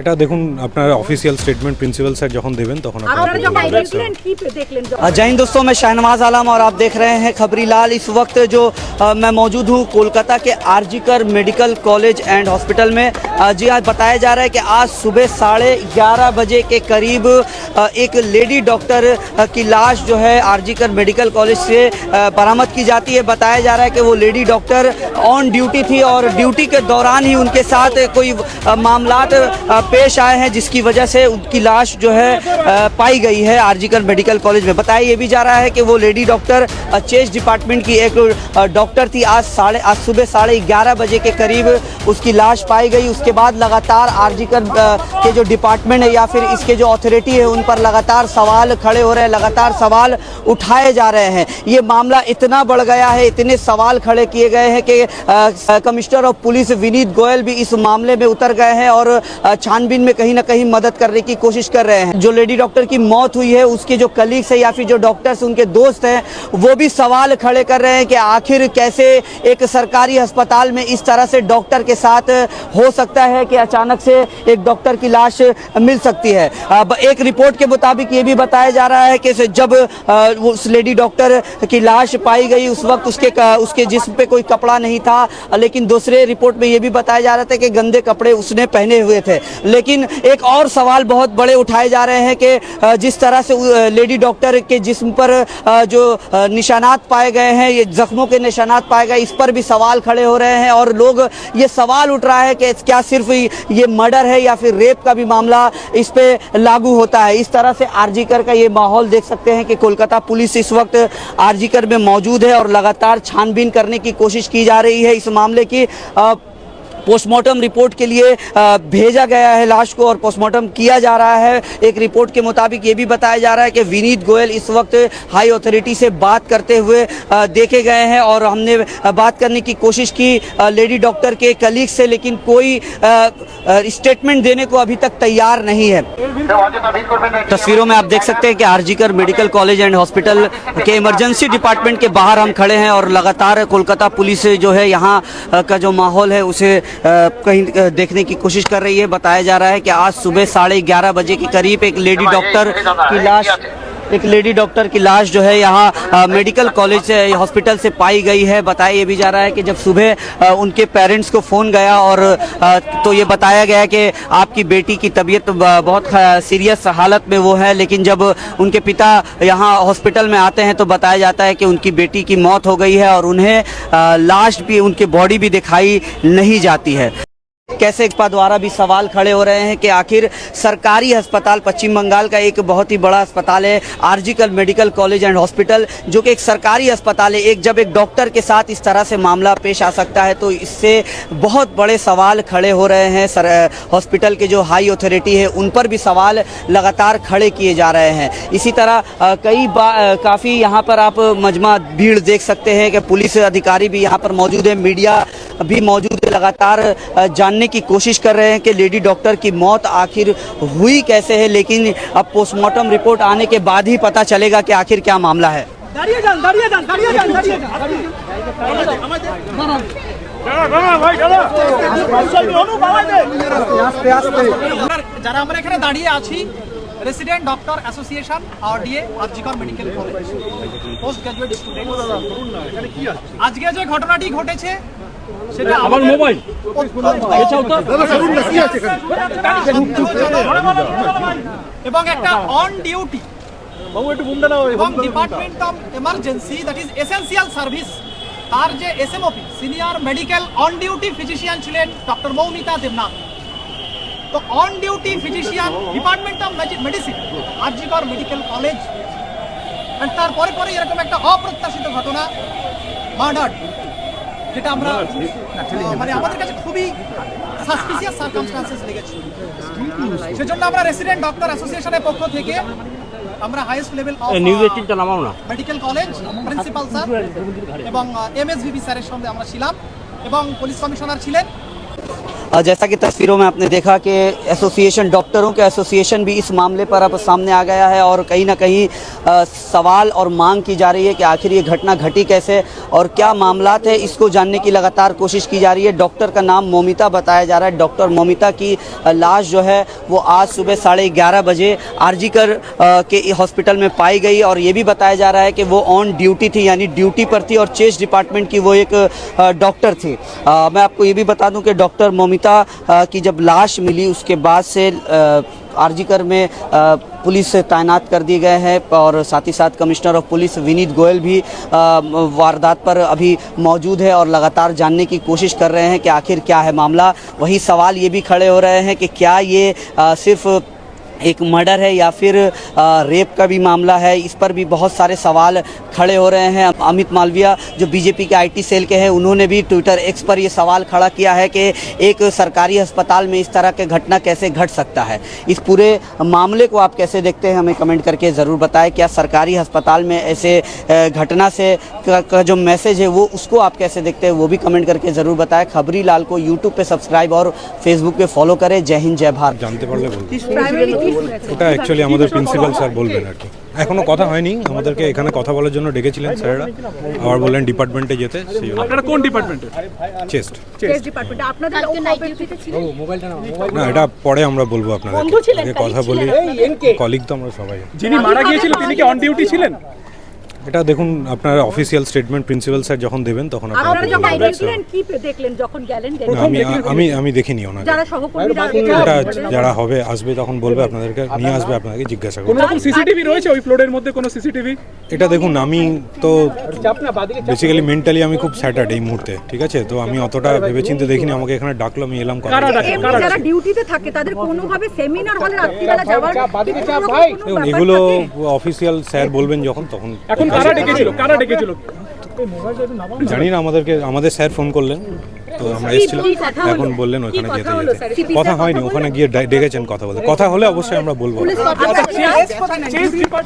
এটা দেখুন আপনার অফিসিয়াল স্টেটমেন্ট প্রিন্সিপাল স্যার যখন দেবেন তখন जय हिंद दोस्तों, मैं शहनवाज आलम और आप देख रहे हैं खबरी लाल। इस वक्त जो मैं मौजूद हूँ कोलकाता के RG Kar medical college and hospital में। जी आज बताया जा रहा है कि आज सुबह 11:30 बजे के करीब एक लेडी डॉक्टर की लाश जो है आरजीकर मेडिकल कॉलेज से बरामद की जाती है। बताया जा रहा है कि वो लेडी डॉक्टर ऑन ड्यूटी थी और ड्यूटी के दौरान ही उनके साथ कोई मामलात पेश आए हैं जिसकी वजह से उनकी लाश जो है पाई गई है आरजीकर मेडिकल कॉलेज में। बताया ये भी जा रहा है कि वो लेडी डॉक्टर चेस्ट डिपार्टमेंट की एक डॉक्टर थी। आज सुबह 11:30 बजे के करीब उसकी लाश पाई गई। उसके बाद लगातार आरजीकर के जो डिपार्टमेंट है या फिर इसके जो अथॉरिटी है उन पर लगातार सवाल खड़े हो रहे हैं, लगातार सवाल उठाए जा रहे हैं। ये मामला इतना बढ़ गया है, इतने सवाल खड़े किए गए हैं कि commissioner of police Vineet Goyal भी इस मामले में उतर गए हैं और छानबीन में कहीं ना कहीं मदद करने की कोशिश कर रहे हैं। जो लेडी डॉक्टर की मौत हुई है उसके जो कलीग्स है या फिर जो डॉक्टर्स उनके दोस्त हैं वो भी सवाल खड़े कर रहे हैं कि आखिर कैसे एक सरकारी अस्पताल में इस तरह से डॉक्टर के साथ हो सकता है कि अचानक से एक डॉक्टर की लाश मिल सकती है। एक रिपोर्ट के मुताबिक ये भी बताया जा रहा है कि जब उस लेडी डॉक्टर की लाश पाई गई उस वक्त उसके जिस्म पे कोई कपड़ा नहीं था, लेकिन दूसरे रिपोर्ट में ये भी बताया जा रहा था कि गंदे कपड़े उसने पहने हुए थे। लेकिन एक और सवाल बहुत बड़े उठाए जा रहे हैं कि जिस तरह से लेडी डॉक्टर के जिस्म पर जो निशानात पाए गए हैं, ये जख्मों के निशानात पाए गए, इस पर भी सवाल खड़े हो रहे हैं और लोग ये सवाल उठ रहा है कि क्या सिर्फ ये मर्डर है या फिर रेप का भी मामला इस पे लागू होता है। इस तरह से आरजीकर का ये माहौल देख सकते हैं कि कोलकाता पुलिस इस वक्त आरजीकर में मौजूद है और लगातार छानबीन करने की कोशिश की जा रही है। इस मामले की पोस्टमार्टम रिपोर्ट के लिए भेजा गया है लाश को और पोस्टमार्टम किया जा रहा है। एक रिपोर्ट के मुताबिक ये भी बताया जा रहा है कि विनीत गोयल इस वक्त हाई अथॉरिटी से बात करते हुए देखे गए हैं और हमने बात करने की कोशिश की लेडी डॉक्टर के कलीग से, लेकिन कोई स्टेटमेंट देने को अभी तक तैयार नहीं है। तस्वीरों में आप देख सकते हैं कि RG Kar medical college and hospital के इमरजेंसी डिपार्टमेंट के बाहर हम खड़े हैं और लगातार कोलकाता पुलिस जो है यहाँ का जो माहौल है उसे कहीं देखने की कोशिश कर रही है। बताया जा रहा है कि आज सुबह 11:30 बजे के करीब एक लेडी डॉक्टर की लाश जो है यहाँ मेडिकल कॉलेज से हॉस्पिटल से पाई गई है। बताया ये भी जा रहा है कि जब सुबह उनके पेरेंट्स को फ़ोन गया और तो ये बताया गया कि आपकी बेटी की तबीयत बहुत सीरियस हालत में वो है, लेकिन जब उनके पिता यहाँ हॉस्पिटल में आते हैं तो बताया जाता है कि उनकी बेटी की मौत हो गई है और उन्हें लाश भी, उनकी बॉडी भी दिखाई नहीं जाती है। कैसे द्वारा भी सवाल खड़े हो रहे हैं कि आखिर सरकारी अस्पताल, पश्चिम बंगाल का एक बहुत ही बड़ा अस्पताल है RG Kar medical college and hospital, जो कि एक सरकारी अस्पताल है, जब एक डॉक्टर के साथ इस तरह से मामला पेश आ सकता है तो इससे बहुत बड़े सवाल खड़े हो रहे हैं। हॉस्पिटल के जो हाई अथॉरिटी है उन पर भी सवाल लगातार खड़े किए जा रहे हैं। इसी तरह काफ़ी यहाँ पर आप मजमा भीड़ देख सकते हैं कि पुलिस अधिकारी भी यहाँ पर मौजूद है, मीडिया भी मौजूद है, लगातार जानने की कोशिश कर रहे हैं कि लेडी डॉक्टर की मौत आखिर हुई कैसे है। लेकिन अब पोस्टमार्टम रिपोर्ट आने के बाद ही पता चलेगा कि आखिर क्या मामला है। যারা আমরা এখানে দাঁড়িয়ে আছি resident doctor association RDA RG Kar medical college post graduate student. আজকে যে ঘটনাটি ঘটেছে সেটা আমার মোবাইল এবং একটা অন ডিউটি এবং department of emergency that is essential service তার যে SMOP senior medical on duty physician ছিলেন ডক্টর মৌমিতা দেবনাথ। তো on duty physician department of medicine RG Kar medical college, তারপরে পরে এরকম একটা অপ্রত্যাশিত ঘটনা মার্ডার, যেটা আমরা মানে আমাদের কাছে খুবই সাসপিসিয়াস সার্কামস্ট্যান্সেস লেগেছে। সেজন্য আমরা রেসিডেন্ট ডক্টর অ্যাসোসিয়েশনের পক্ষ থেকে আমরা highest level of medical college principal sir এবং এমএসভিপি স্যারের সঙ্গে আমরা ছিলাম এবং পুলিশ কমিশনার ছিলেন। जैसा कि तस्वीरों में आपने देखा कि एसोसिएशन डॉक्टरों के एसोसिएशन भी इस मामले पर अब सामने आ गया है और कहीं ना कहीं सवाल और मांग की जा रही है कि आखिर ये घटना घटी कैसे और क्या मामलात है, इसको जानने की लगातार कोशिश की जा रही है। डॉक्टर का नाम मोमिता बताया जा रहा है। डॉक्टर मोमिता की लाश जो है वो आज सुबह 11:30 बजे आरजीकर के हॉस्पिटल में पाई गई और ये भी बताया जा रहा है कि वो ऑन ड्यूटी थी, यानी ड्यूटी पर थी और चेस्ट डिपार्टमेंट की वो एक डॉक्टर थी। मैं आपको ये भी बता दूं कि डॉक्टर मोमिता की जब लाश मिली उसके बाद से आरजीकर में पुलिस तैनात कर दिए गए हैं और साथ ही साथ commissioner of police Vineet Goyal भी वारदात पर अभी मौजूद है और लगातार जानने की कोशिश कर रहे हैं कि आखिर क्या है मामला। वही सवाल ये भी खड़े हो रहे हैं कि क्या ये सिर्फ एक मर्डर है या फिर रेप का भी मामला है। इस पर भी बहुत सारे सवाल खड़े हो रहे हैं। अमित मालविया जो बीजेपी के आईटी सेल के हैं, उन्होंने भी ट्विटर एक्स पर ये सवाल खड़ा किया है कि एक सरकारी अस्पताल में इस तरह के घटना कैसे घट सकता है। इस पूरे मामले को आप कैसे देखते हैं, हमें कमेंट करके ज़रूर बताएं। क्या सरकारी अस्पताल में ऐसे घटना से का जो मैसेज है वो उसको आप कैसे देखते हैं, वो भी कमेंट करके ज़रूर बताएं। खबरी लाल को यूट्यूब पे सब्सक्राइब और फेसबुक पे फॉलो करें। जय हिंद, जय भारत। জানতে পারলে বলবো। ওটা অ্যাকচুয়ালি আমাদের প্রিন্সিপাল স্যার বলবেন আর কি। এখনো কথা হয়নি, আমাদেরকে এখানে কথা বলার জন্য ডেকেছিলেন স্যাররা, আবার বললেন ডিপার্টমেন্টে যেতে। সেই জন্য আপনারা কোন ডিপার্টমেন্টের? চেস্ট চেস ডিপার্টমেন্টে আপনাদের ডিউটিতে ছিলেন? না, এটা পরে আমরা বলবো আপনাদের। আগে কথা বলি, কলিগ তো আমরা সবাই। যিনি মারা গিয়েছিল তিনি কি অন ডিউটি ছিলেন? এটা দেখুন আপনার অফিসিয়াল স্টেটমেন্ট প্রিন্সিপাল স্যার যখন দেবেন তখন আপনারা যখন আপনারা দেখলেন কি দেখলেন যখন গেলেন? আমি দেখিনি ওনাকে। যারা সহকর্মীরা এটা যারা হবে আসবে তখন বলবে, আপনাদেরকে নিয়ে আসবে, আপনাকে জিজ্ঞাসা কোন করবে। রকম সিসিটিভি রয়েছে ওই ফ্লোরের মধ্যে? কোনো সিসিটিভি? এটা দেখুন, আমি তো বেসিক্যালি মেন্টালি আমি খুব স্যাটার্ড এই মুহূর্তে, ঠিক আছে? তো আমি অতটা ভেবেচিন্তে দেখিনি, আমাকে এখানে ডাকলো, আমি এলাম কথা কারা বলতে। ডাকে? এমনি যারা ডিউটিতে থাকে তাদের কোনোভাবে সেমিনার হলে রাত্রিবেলা যাওয়ার দেখুন এগুলো অফিসিয়াল স্যার বলবেন যখন তখন। এখন কারা ডেকেছিল? কারা ডেকেছিল? জানি না, আমাদের স্যার ফোন করলেন তো আমরা এসেছিলাম, এখন বললেন ওখানে যেতে যেতে। কথা হয়নি, ওখানে গিয়ে ডেকেছেন কথা বলতে। কথা হলে অবশ্যই আমরা বলবো। Chess department